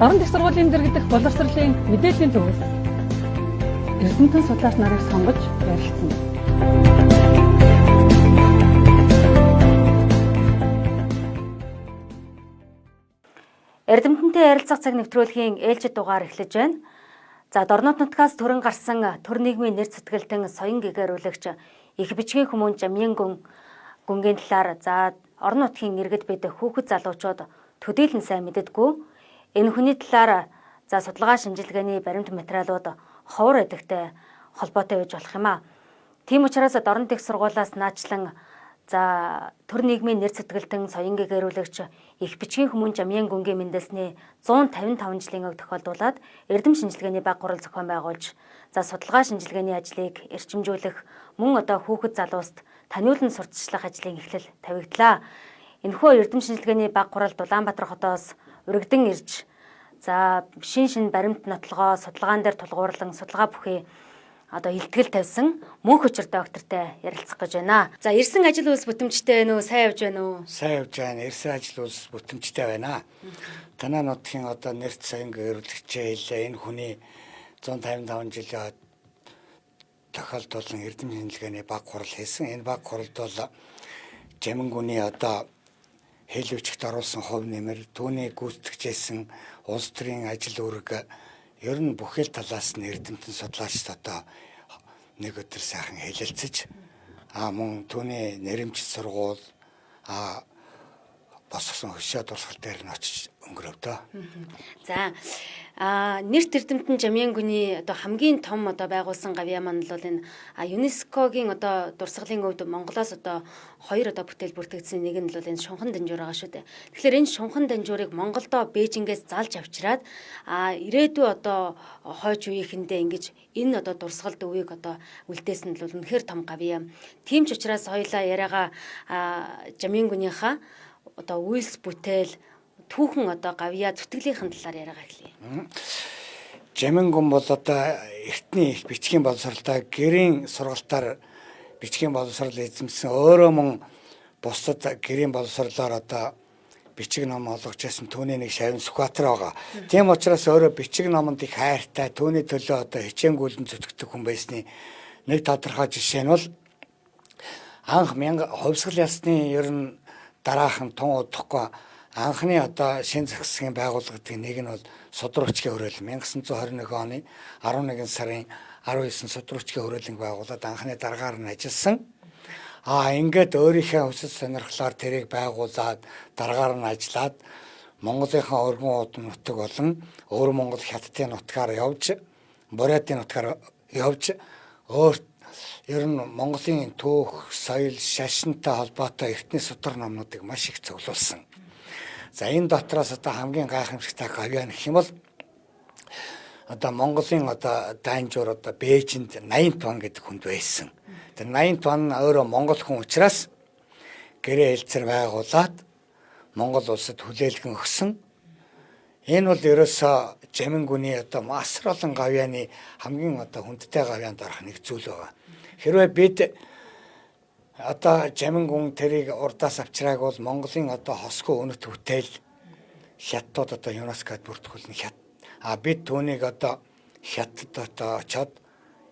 Орон дэх сургуулийн дэргэдэх боловсролын мэдээллийн төвөөс эрдэмтэн судлаач нарыг сонгож ярилцсан. Эрдэмтэнтэй ярилцах цаг нэвтрүүлгийн ээлжид дугаар эхлэж байна. За Дорнод нутгаас төрөн гарсан төр нийгмийн нэр сэтгэлтэн соён гэгэрүүлэгч их бичгийн хүмүүн Жамин гүнгийн талаар за орон нутгийн иргэд бид хүүхэд залуучууд төдийлөн сайн мэддэггүй. Энэ хүний талаар за судалгаа шинжилгээний баримт материалууд ховор эдэгтэй холбоотой байж болох юм а. Тийм учраас Дорнод их сургуулиас наачлан за төр нийгмийн нэр сэтгэлтэн соён гэгэрүүлэгч их бичгийн хүмүүн Жамин гүнгийн мэндэлсний 155 жилийн өг тохиолдуулаад эрдэм шинжилгээний баг гурал зохион байгуулж за судалгаа шинжилгээний ажлыг эрчимжүүлэх мөн одоо хүүхэд залууст таниулан сурталчлах ажлын эхлэл тавигдлаа. Энэхүү эрдэм шинжилгээний баг гурал Улаанбаатар хотоос урагдан ирж за шин баримт нотлогоо судалгаан дээр тулгуурлан судалгаа бүхий одоо илтгэл тавьсан мөнх хүчир доктортой ярилцах гэж байна. За ирсэн ажил үйлс бүтэмжтэй байна уу? Сайн явж байна уу? Сайн явж байна. Ирсэн ажил үйлс бүтэмжтэй байна. Танай нутгийн одоо нэрт соён гэрүүлэгчээ хэлээ. Энэ хүний 155 жилийн тохиолдуулан эрдэм шинжилгээний баг хурал хийсэн. Энэ баг хуралд бол Жамин гүний одоо хэл бичигт оруулсан хувь нэмэр, түүний гүйцэтгэжсэн улс төрийн ажил үүрэг ер нь бүхэл талаас нь эрдэмтэн судлаачд одоо нэг өдөр сайхан хэлэлцэж мөн түүний нэрэмжит сургууль босгосон хөшөө дурсгал дээр нь очиж өнгөрөвдөө. За нэрт эрдэмтэн Жамин гүний одоо хамгийн том одоо байгуулсан гавьяа маань бол энэ ЮНЕСКОгийн одоо дурсгалын өвд Монголоос одоо хоёр одоо бүтээл бүртгэгдсэн нэг нь бол энэ шунхан данжуур байгаа шүү дээ. Тэгэхээр энэ шунхан данжуурыг Монголдо Бээжингээс залж авчираад ирээдүй одоо хойч үеийнхэндээ ингэж энэ одоо дурсгалд өвийг одоо үлдээсэн нь бол үнэхээр том гавьяа. Тийм ч учраас хоёлаа яриагаа Жамин гүнийхээ одоо үйлс бүтээл түүхэн одоо гавьяа зүтгэлийнхэн талаар яриагаа эхлэе. Жамин гүн бол одоо эртний их бичгийн боловсролтой гэрийн сургалтаар бичгийн боловсрол эзэмсэн өөрөө мөн бусдад гэрийн боловсролоор одоо бичиг ном олгож байсан түүний нэг Шавин Сүхбаатар байгаа. Тийм учраас өөрөө бичиг номонд их хайртай түүний төлөө одоо хичээнгүйлэн зүтгэдэг хүн байсны нэг тодорхой жишээ нь бол анх хувьсгал ясны ер нь дараахан тун удахгүй анхны одоо шин засгийн байгууллагын нэг нь бол Судруучгийн хөрөөлөл 1921 оны 11 сарын 19 Судруучгийн хөрөөлөнг байгуулад анхны дараагаар нь ажилласан. Ингээд өөрийнхөө хүсэл сонирхлоор тэрийг байгуулад дараагаар нь ажиллаад Монголынхаа өргөн уудам нутаг болон өвөр Монгол хятадын нутгаар явж Бурятын нутгаар явж ер нь Монголын түүх, соёл, шашинтай холбоотой эртний судар номнуудыг маш их цуглуулсан. За энэ дотроос одоо хамгийн гайхамшигтай гавьяа гэх юм бол одоо Монголын одоо данжуур одоо Бээжинд 80 тонн гэдэг хүнд байсан. Тэр 80 тонн өөрөө Монгол хүн учраас гэрээ хэлцэр байгуулад Монгол улсад хүлээлгэн өгсөн. Энэ бол ерөөсөө Жамин гүний одоо масар олон гавьяаны хамгийн одоо хүндтэй гавьяанд орох нэг зүйл байгаа. Хэрвээ бид одоо Жамин гүн тэрийг урдаас авчрааг бол Монголын одоо хосгүй үнэт бүтээл хятад одоо ЮНЕСКОд бүртгүүлнэ хят. Бид түүнийг одоо хятад одоо очоод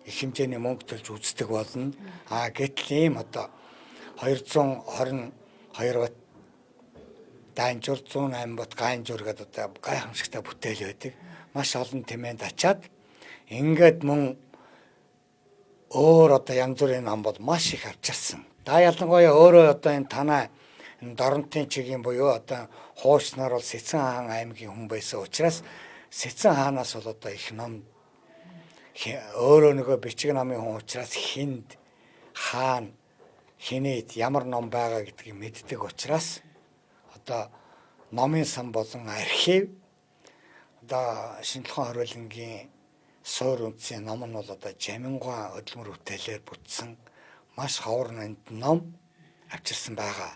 их хэмжээний мөнгө төлж үздэг болно. Гэтэл ийм одоо 222 бат данжуур 108 бат ганжуур гэдэг одоо гайхамшигтай бүтээл байдаг. Маш олон тэмээнд ачаад ингээд мөн өөр одоо янз бүрийн ном бол маш их авчирсан. Ялангуяа өөрөө одоо энэ танай Дорнотын чигийн буюу одоо хуучнаар бол Сэцэн хаан аймгийн хүн байсан учраас Сэцэн хаанаас бол одоо их ном өөрөө нөгөө бичиг номын хүн учраас хинд хаан хинэд ямар ном байгаа гэдгийг мэддэг учраас одоо номын сан болон архив одоо шинжилгээ хөрөлөнгийн суур үндсийн ном нь бол одоо Жамин гүн хөдөлмөр бүтээлээр бүтсэн маш ховор ном авчирсан байгаа.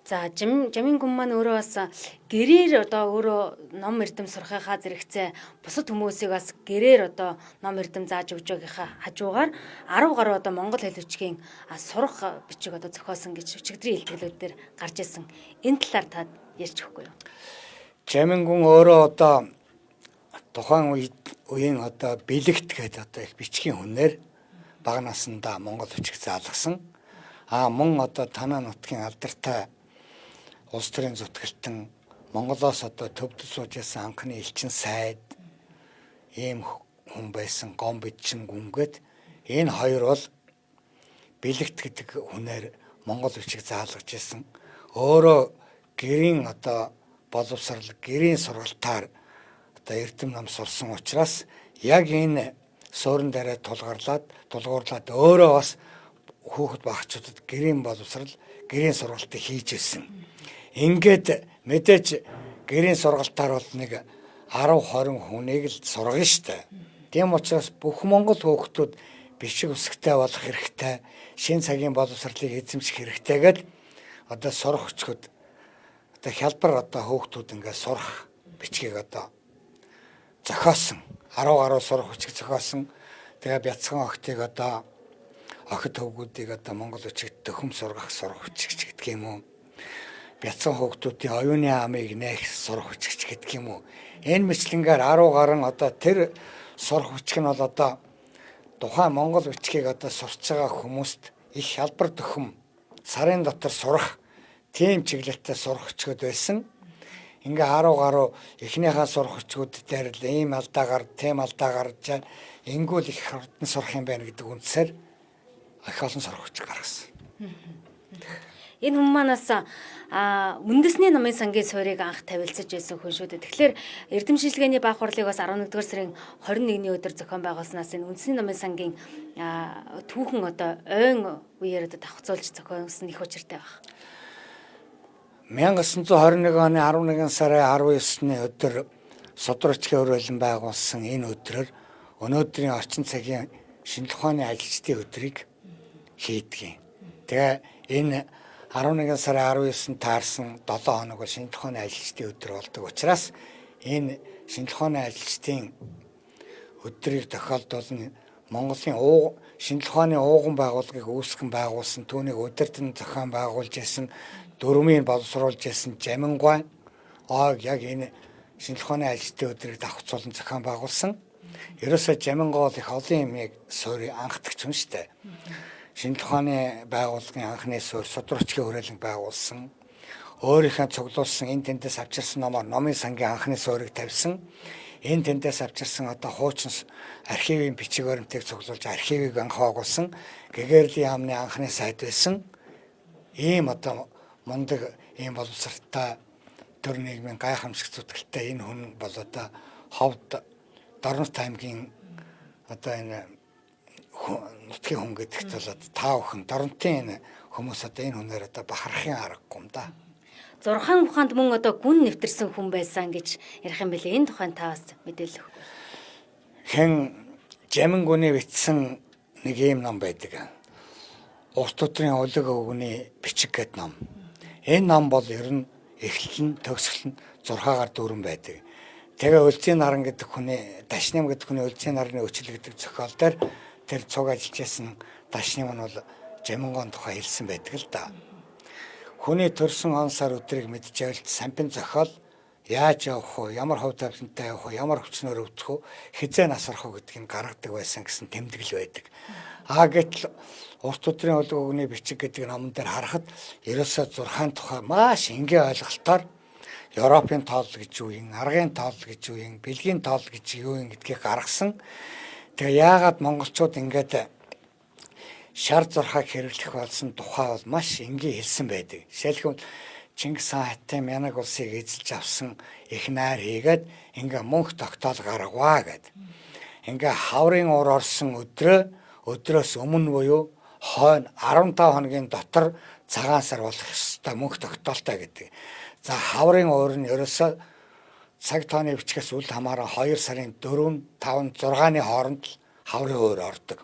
За Жамин гүн маань өөрөө бас гэрээр одоо өөрөө ном эрдэм сурахынхаа зэрэгцээ бусад хүмүүсийг бас гэрээр одоо ном эрдэм зааж өгж байгийнхаа хажуугаар 10 гаруй одоо монгол хэл бичгийн сурах бичиг одоо зохиосон гэж өчигдрийн илтгэлүүд дээр гарч ирсэн. Энэ талаар та ярьж өгөхгүй юу? Жамингун өөрөө одоо тухайн үеийн одоо бэлэгт гэдэг одоо их бичгийн хүнээр бага насндаа Монгол бичиг заалгасан. Мөн одоо танаа нутгийн алдартай улс төрийн зүтгэлтэн Монголоос одоо төвдөд сууж ясан анхны элчин сайд ийм хүн байсан Гомбидчин гүнгээд энэ хоёр бол бэлэгт гэдэг хүнээр Монгол бичиг заалгаж исэн. Өөрөө гэрийн одоо боловсрал гэрийн сургалтаар одоо эрдэм ном сурсан учраас яг энэ суурин дараа тулгуурлаад өөрөө бас хүүхэд багчуудад гэрийн боловсрал гэрийн сургалтыг хийж ирсэн. Ингээд мэдээж гэрийн сургалтаар бол нэг 10-20 хүнийг л сургана штэ. Тийм учраас бүх монгол хүүхдүүд бичиг үсгтэй болох хэрэгтэй, шин цагийн боловсролыг эзэмших хэрэгтэй гэдэг одоо сурах хүчүүд одоо хялбар одоо хүүхдүүд ингээд сурах бичгийг одоо зохиосон. 10 гаруй сурах хүчиг зохиосон. Тэгээ бяцхан охтыг одоо охид хөвгүүдийг одоо монгол бичигт төхөм сургах сурах хүчигч гэдэг юм уу? Бяцхан хүүхдүүдийн оюуны амыг нээх сурах хүчигч гэдэг юм уу? Энэ мэтлэнгээр 10 гаруй одоо тэр сурах хүчиг нь бол одоо тухайн монгол бичгийг одоо сурч байгаа хүмүүст их хялбар төхөм сарын дотор сурах тийм чиглэлтэй сурах хүчүүд байсан. Ингээ 10 гаруй эхнийхээ сурах хүчүүд дээр л ийм алдаа гард, тийм алдаа гарч ингүүл их хурдан сурах юм байна гэдэг үндсээр их олон сурах хүч гаргасан. Энэ хүмүүс манаас үндэсний намын сангийн суурийг анх тавилцаж байсан хүн шүү дээ. Тэгэхээр эрдэм шинжилгээний баах хурлыг бас 11-р сарын 21-ний өдөр зохион байгуулснаас энэ үндэсний намын сангийн түүхэн одоо ойн үеэр одоо давхцуулж зохиосон их учиртай байна. 1921 оны 11 сарын 19-ны өдөр Судрачгийн өрөөлөн байгуулсан энэ өдрөөр өнөөдрийн орчин цагийн шинжлэх ухааны ажилчдын өдрийг хийдэг. Тэгээ энэ 11 сарын 19-нд таарсан 7 хоног бол шинжлэх ухааны ажилчдын өдөр болдог учраас энэ шинжлэх ухааны ажилчдын өдрийг тохиолдуулна Монголын шинжлэх ухааны ууган байгууллагыг үүсгэн байгуулсан түүнийг өдөртөн зохион байгуулж исэн дөрмийн боловсруулж исэн Жамингуай яг энэ шинжлэх ухааны ажилчдын өдрийг давхцуулан зохион байгуулсан. Ерөөсөө Жамингуай их олон юмыг суурь анхдагч хүн штэ. Шинжлэх ухааны байгууллагын анхны суурь Судрачгийн өрөөлөн байгуулсан. Өөрийнхөө цуглуулсан энэ тэндээс авчирсан номын сангийн анхны суурийг тавьсан. Энэ тэндээс авчирсан одоо хуучин архивын бичиг баримтыг цуглуулж архивыг анх байгуулсан. Гэгэрлийн яамны анхны сайд байсан. Ийм одоо мундаг ийм боловсралтай төр нийгмийн гайхамшиг зүтгэлтэй энэ хүн бол одоо ховд Дорнот аймгийн одоо энэ нутгийн хүн гэдэгт бол таа өхөн Дорнотын энэ хүмүүс одоо энэ хүнээр одоо бахархын аргагүй юм да. 6 ухаанд мөн одоо гүн нэвтэрсэн хүн байсан гэж ярих юм бэлээ. Энэ тухайн та бас мэдээлэл өгөх. Хэн Жамингуны бичсэн нэг ийм ном байдаг. Урт өдрийн улиг өвгөний бичиг гэдэг ном. Энэ ном бол ер нь эхлэл нь төгсгөл нь 6-аар дүүрэн байдаг. Тэгээ Өлзийн наран гэдэг хүний Дашням гэдэг хүний Өлзийн нарны өчл гэдэг зохиол дээр тэр цуг ажиллаж байсан Дашням нь бол Жамингуйн тухай хэлсэн байдаг л да. Хүний төрсөн он сар өдрийг мэдчихвэл сампин зохиол яаж явах вэ? Ямар хувь тавилантай явах вэ? Ямар хүчнээр өвдөх вэ? Хизээ насрах вэ гэдгийг гаргадаг байсан гэсэн тэмдэглэл байдаг. Гэтэл урт өдрийн улиг өвгөний бичиг гэдэг номон дээр харахад ерөөсөө 6-ын тухай маш энгийн ойлголтоор Европын тоол гэж юу юм, аргын тоол гэж юу юм, бэлгийн тоол гэж юу юм гэдгийг гаргасан. Тэгээ яагаад монголчууд ингээд шар зурхаг хэрэглэх болсон тухай бол маш энгийн хэлсэн байдаг. Жишээлбэл Чингис хаан хатан Мянаг улсыг эзэлж авсан их найр хийгээд ингээ мөнх тогтоол гаргаваа гэд. Ингээ хаврын уур орсон өдрөөс өмнө буюу хойно 15 хоногийн дотор цагаан сар болох ёстой мөнх тогтоолтой гэдэг. За хаврын уур нь ерөөсөө цаг тооны бичгээс үл хамааран 2 сарын 4, 5, 6-ны хооронд хаврын уур ордог.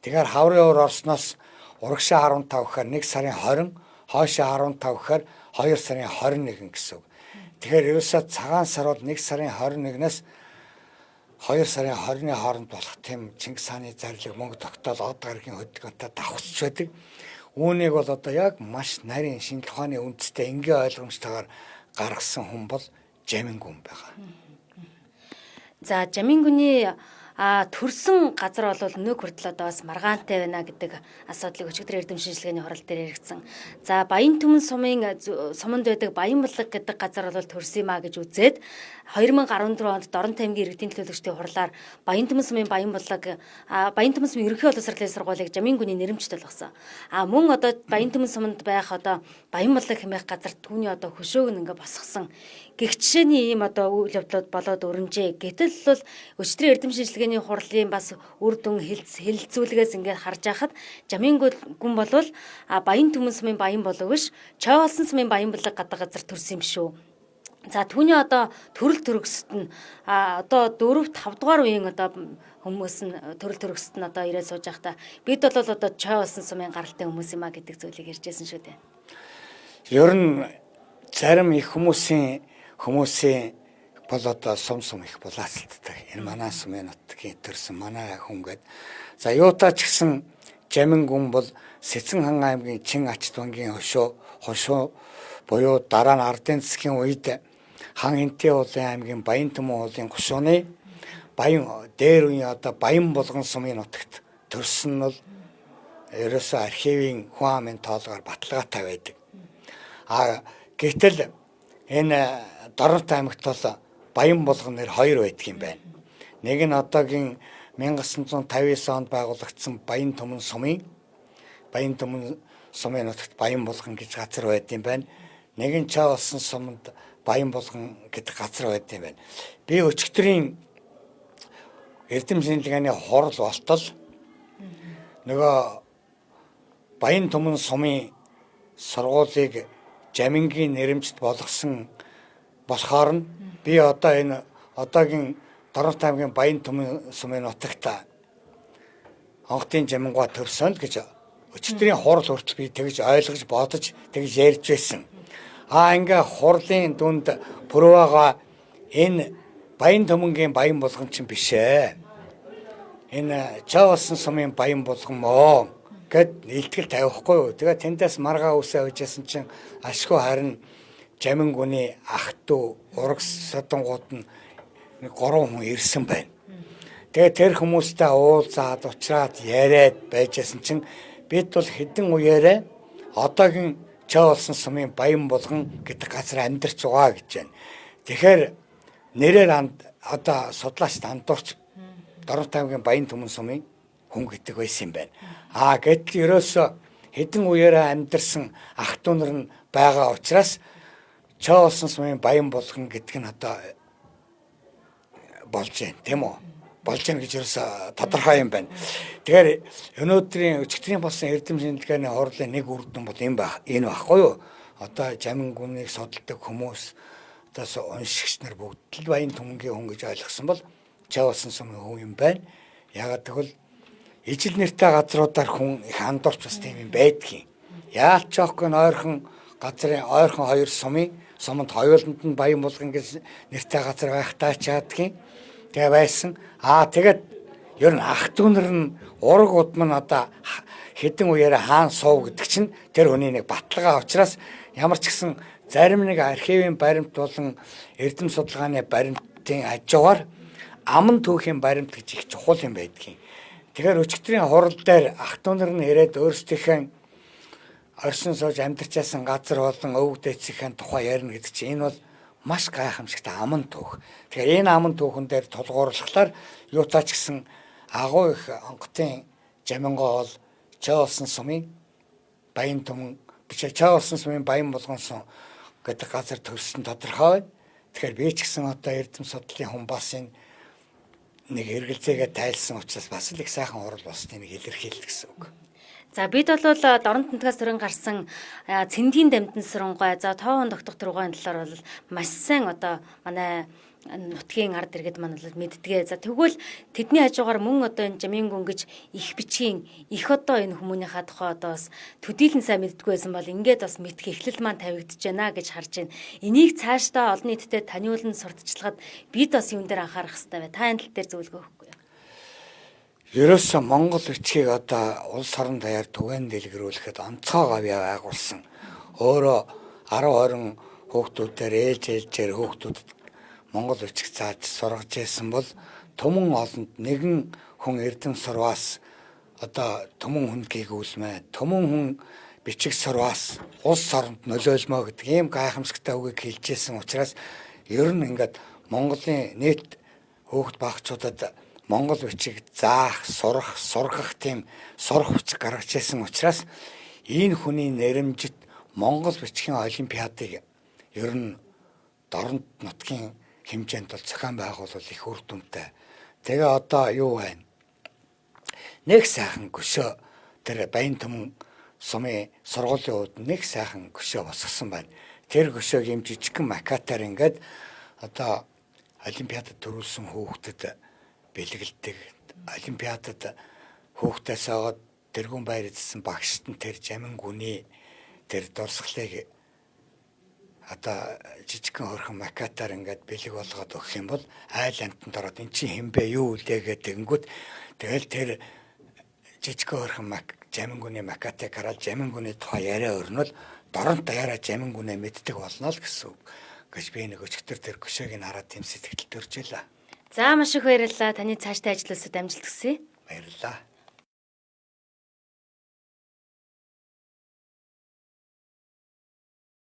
Тэгэхээр хаврын уур орсноос урагшаа 15 гэхээр 1 сарын 20, хойшоо 15 гэхээр 2 сарын 21 гэсэн үг. Тэгэхээр ерөөсөө цагаан сар бол 1 сарын 21-нээс 2 сарын 20-ны хооронд болох тийм Чингис хааны зарлиг мөнгө тогтоол од гарагийн хөдөлгөөнтэй давхцж байдаг. Үүнийг бол одоо яг маш нарийн шинжлэх ухааны үндэстэй энгийн ойлгомжтойгоор гаргасан хүн бол Жамингүн байгаа. За Жамингүний төрсэн газар бол өнөө хүртэл одоо бас маргаантай байна гэдэг асуудлыг өчигдөр эрдэм шинжилгээний хурал дээр яригдсан. За Баян Түмэн суманд байдаг Баян буллаг гэдэг газар бол төрсөн юм а гэж үзээд 2014 онд Дорнот аймгийн иргэдийн төлөөлөгчдийн хурлаар Баян Түмэн сумын Баян Түмэн сумын ерөнхий боловсролын сургуулийг Жамингүний нэрэмжтэй болгосон. Мөн одоо Баян Түмэн суманд байх одоо Баян буллаг хэмээх газар түүний одоо хөшөөг нь ингээ босгосон. Гэгчшээний ийм одоо үйл явдлууд болоод өрнжээ. Гэтэл бол өчигдрийн эрдэм шинжилгээний хурлын бас үр дүн хэлэлцүүлгээс ингээд харж байхад Жамингүн болвол Баян Түмэн сумын Баян буллаг биш, Чойволсон сумын Баян буллаг гадаг газар төрсөн юм шүү. За түүний одоо төрөл төрөсөд нь одоо 4-5 дугаар үеийн одоо хүмүүс нь төрөл төрөсөд нь одоо ирээд сууж байхдаа бид бол одоо Чойволсон сумын гаралтай хүмүүс юм а гэдэг зүйлийг ярьжсэн шүү дээ. Ер нь зарим их хүмүүсийн бол одоо сум их булаацалддаг. Энэ манай сумын нутгийн төрсэн манай хүн гээд. За юутаа ч гэсэн Жамингүн бол Сэцэн хан аймгийн Чин Ачт бангийн хошуу буюу дараа нь ардын засгийн үед хан Энтэй уулын аймгийн Баян Түмэн уулын гушууны Баян дээр үеийн одоо Баян булган сумын нутагт төрсөн нь бол ерөөсөө архивын хүн амын тоолгоор баталгаатай байдаг. Гэтэл энэ Дорнот аймагт бол Баян булган нэр 2 байдаг юм байна. Нэг нь одоогийн 1959 онд байгуулагдсан Баян Түмэн сумын нутагт Баян булган гэж газар байд юм байна. Нэг нь Чойволсон суманд Баян булган гэдэг газар байд юм байна. Би өчигдрийн эрдэм шинжилгээний хурал болтол нөгөө Баян Түмэн сумын сургуулийг Жамингийн нэрэмжт болгосон болохоор нь би одоо энэ одоогийн Дорнот аймгийн Баян Түмэн сумын нутагт Онхтын Жамингуа төрсөн гэж өчигдрийн хурал хүртэл би тэгж ойлгож бодож тэгж ярьж байсан. Ингээ хурлын дүнд пүрвага энэ Баян Түмэнгийн Баян булган чинь биш ээ. Энэ Чойволсон сумын Баян булган мөө гэд илтгэл тавихгүй юу. Тэгээ тэндээс маргаа үсээ өжсэн чинь ашгүй харин Жамингүний ах トゥ урагс содонгууд нь 3 хүн ирсэн байна. Тэгээ тэр хүмүүстэй уулзаад уулзаад яриад байжсэн чинь бид бол хэдэн үеэрээ одоогийн Чойволсон сумын Баян булган гэдэг газар амьдарч байгаа гэж байна. Тэгэхээр нэрээр одоо судлаач андуурч Дорнот аймгийн Баян Түмэн сумын хүн гэдэг байсан юм байна. Гэтэл ерөөсөө хэдэн үеэрээ амьдарсан ах トゥ нар нь байгаа учраас Чойволсон сумын Баян булган гэдэг нь одоо болж байна, тийм үү? Болж байна гэж ерөөсөө тодорхой юм байна. Тэгэхээр өнөөдрийн өчигдрийн болсон эрдэм шинжилгээний хурлын нэг үр дүн бол энэ байхгүй юу? Одоо Жамингүнийг судалдаг хүмүүс одоо уншигч нар бүгд л Баян Түмэнгийн хүн гэж ойлгосон бол Чойволсон сумын хүн юм байна. Яагаад гэвэл ижил нэртэй газруудаар хүн их андуурч бас тийм юм байдгийн. Яалч жоохгүй ойрхон газрын ойрхон 2 суманд хоёуланд нь Баян булган гэж нэртэй газар байхтаа чадгийн. Тэгээ байсан. Тэгээд ер нь ах トゥ нар нь ураг удам нь одоо хэдэн үеэрээ хаан суув гэдэг чинь тэр хүний нэг баталгаа учраас ямар ч гэсэн зарим нэг архивын баримт болон эрдэм судалгааны баримтын хажуугаар аман түүхийн баримт гэж их чухал юм байдгийн. Тэгэхээр өчигдрийн хурал дээр ах トゥ нар нь ирээд өөрсдийнхээ оршин сууж амьдарч байсан газар болон өвөг дээдсийн тухай ярина гэдэг чинь энэ бол маш гайхамшигтай аман түүх. Тэгэхээр энэ аман түүхэн дээр тулгуурлахлаар юутаа ч гэсэн агуу их онготын Жамингуа бол Чойволсон сумын Баян Түмэн Чойволсон сумын Баян булган сум гэдэг газар төрсөн тодорхой байна. Тэгэхээр би ч гэсэн одоо эрдэм судлалын хүн бас энэ нэг эргэлзээгээ тайлсан учраас бас л их сайхан хурал болсныг илэрхийлэх гэсэн үг. За бид бол Дорнот нутгаас төрөн гарсан Цэндийн дамтан сүрэнгүй тоон тогтох тургуйн талаар бол маш сайн одоо манай нутгийн ард иргэд маань бол мэддгээ. За тэгвэл тэдний хажуугаар мөн одоо энэ Жамингүн гэж их бичгийн их одоо энэ хүмүүнийхээ тухай одоо бас төдийлэн сайн мэддэггүй байсан бол ингээд бас мэдх эхлэл маань тавигдж байна гэж харж байна. Энийг цаашдаа олон нийтэд таниулан сурталчилгаад бид бас юун дээр анхаарах хэрэгтэй вэ? Та энэ тал дээр зөвлөгөө өгөхгүй юу? Ерөөсөө Монгол бичгийг одоо улс орон даяар түгээн дэлгэрүүлэхэд онцгой гавьяа байгуулсан. Өөрөө 10-20 хүүхдүүдээр ээлжээр хүүхдүүдэд Монгол бичиг зааж сургаж байсан бол түмэн олонд нэгэн хүн эрдэм сурваас одоо түмэн хүнд гүйгүүлмэ. Түмэн хүн бичиг сурваас улс оронд нөлөөлмөө гэдэг ийм гайхамшигтай үгийг хэлжсэн учраас ер нь ингээд Монголын нийт хүүхд багчуудад Монгол бичиг заах, сургах тийм сурах хүч гаргаж ирсэн учраас энэ хүний нэрэмжит Монгол бичгийн олимпиадыг ер нь дорнод нутгийн хэмжээнд бол зохион байгуулалт их үр дүнтэй. Тэгээ одоо юу байна? Нэг сайхан гүшөө тэр Баян Түмэн сумын сургуулийн үед нэг сайхан гүшөө босгосон байна. Тэр гүшөөг юм жижигхэн макатаар ингээд одоо олимпиадад төрүүлсэн хүүхдэд бэлгэлдэг. Олимпиадад хүүхдээс аваад тэргүүн байр эзсэн багшд нь тэр Жамингүний тэр дурсгалыг одоо жижигхэн хөрхөн макатаар ингээд бэлэг болгоод өгөх юм бол айл амтанд ороод эн чинь хинбэ юу үлээгээд тэгэнгүүт тэгэл тэр жижигхэн хөрхөн Жамингүний макатыг хараад Жамингүний тухай яриа өрнөл дорнод даяараа Жамингүнээ мэддэг болно л гэсэн үг. Гэж би нэг өчигдөр тэр гүшөөг нь хараад тийм сэтгэл төрж илаа. За маш их баярлалаа. Таны цаашдаа ажил үйлсэд амжилт хүсье. Баярлалаа.